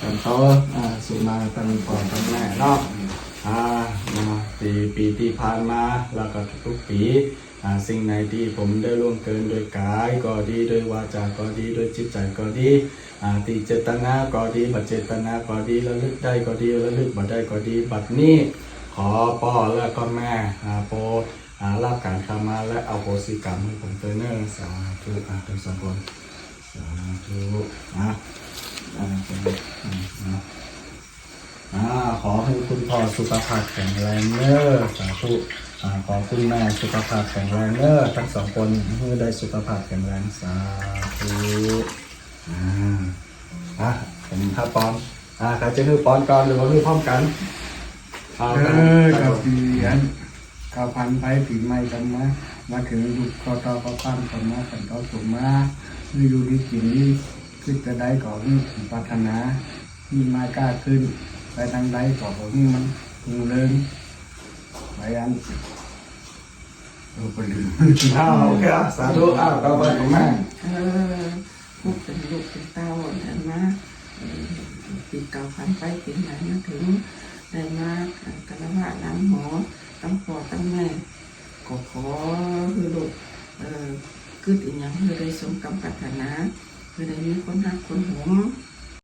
กันเขาสุมาตั้งก่อนตั้งแม่เนาะปีที่ผ่านมาแล้วก็ทุกปีสิ่งไหนที่ผมได้ล่วงเกินโดยกายก็ดีโดยวาจาก็ดีโดยจิตใจก็ดีที่เจตนาก็ดีบัดเจตนาก็ดีระลึกได้ก็ดีระลึกบัดได้ก็ดีบัดนี้ขอพ่อและก็แม่โปรดรับการขมาและอโหสิกรรมให้ผมเตอเนอร์สาธุทั้งสองคนสาธุขอให้คุณพ่อสุขภาพแข็งแรงเนอสาธุขอคุณแม่สุขภาพแข็งแรงเนอทั้งสองคนให้ได้สุขภาพแข็งแรงสาธุผมถ้าป้อนใครจะคือป้อนก่อนหรือว่าคือพร้อมกันกับปีอันข้าวพันไปปีใหม่กันมาถึงยุคข้าวตอข้าวปั้นกันมาขันต่อสูงมาคืออยู่ที่กินนี่คือจะได้ก่อนนี่ปรารถนาที่มากล้าขึ้นไปทางใดก่อนนี่มันปูเริงไปอันไปลืมโอเคสาธุต่อไปของแม่พวกเป็นลูกเป็นเต้าแต่มาปีเก่าพันไปปีใหม่มาถึงได้มากระว่าล้างหอตั้งพ่อตั้งแม่ก็ขอคือลูกคืออีกอย่างคือได้สมกรรมปรารถนาคือได้มีคนรักคนหวง